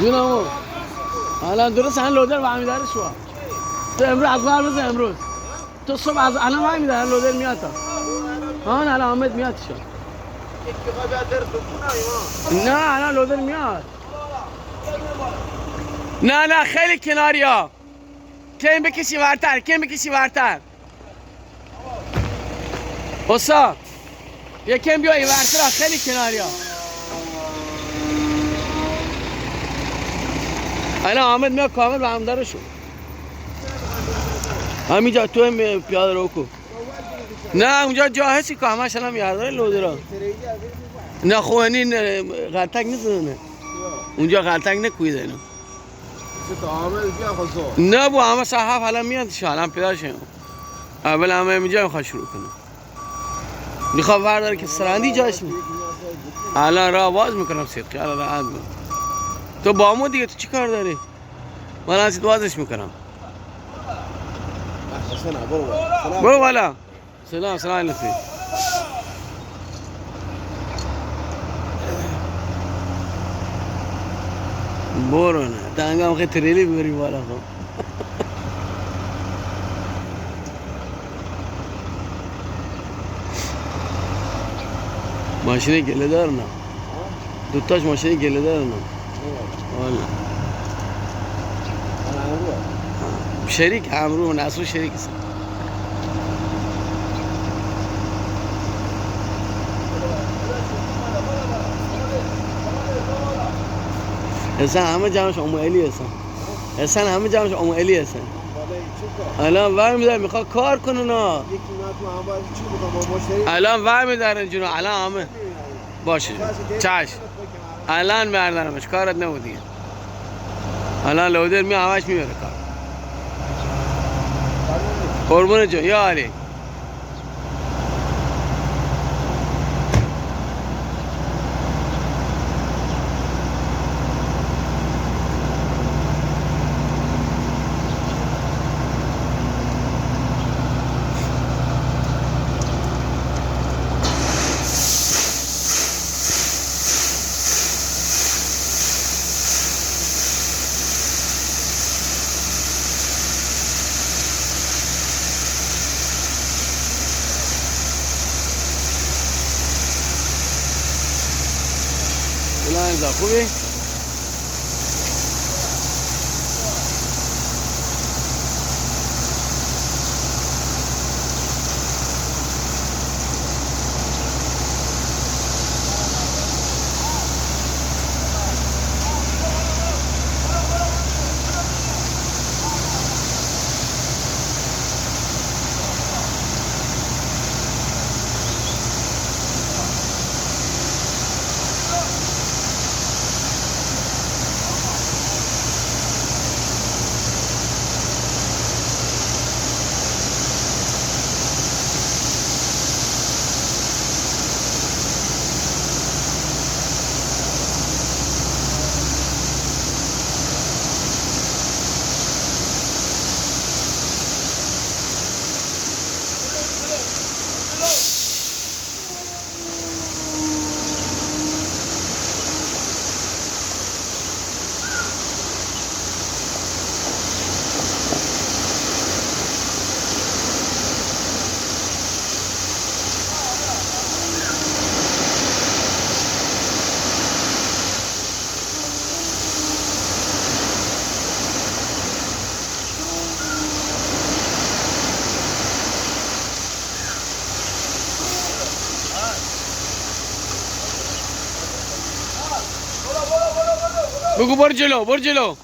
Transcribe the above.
جونمو الان درست الان لودر برمی داره شما تو امروز از بر بزن امروز تو صبح از الان برمی داره لودر میاد تا الان حامد میاد شو نه الان لودر میاد نه خیلی کناریا کم بکشی ورتر حسا یکم بیا این ورتر خیلی کناریا الان حامد میاد کامل به هم داره شو همینجا تو هم پیاده رو کن نه اونجا جا هستی که همش الان میارداره لودرا نه خوانی غلطک نیست اونجا غلطک نکویده اینو نه بو همه صحف الان میاد شو الان پیدا شو اول همه اینجا میخواد شروع کنه میخواد ورداره که سرندی جاش می الان راه باز میکنم صدقی الان راحت می تو با مو دیگه تو چی کار داری؟ من از بازش میکنم برو بالا سلام لطفی برو نه دنگم خیلی تریلی ببری بالا خب ماشین گله دار نه دوتاش ماشین گله دار نه والا شریک امرو نسو شریک است اصلا همه جمعش ام علی هستن الان ور میدارن میخواد کار کنه نه الان ور میدارن جونو الان همه باشه چش الان بردارمش کارت نبودی الان لودر می همش میبره کار قربون جون یا علی الان خوبی؟ بگو برو جلو برو جلو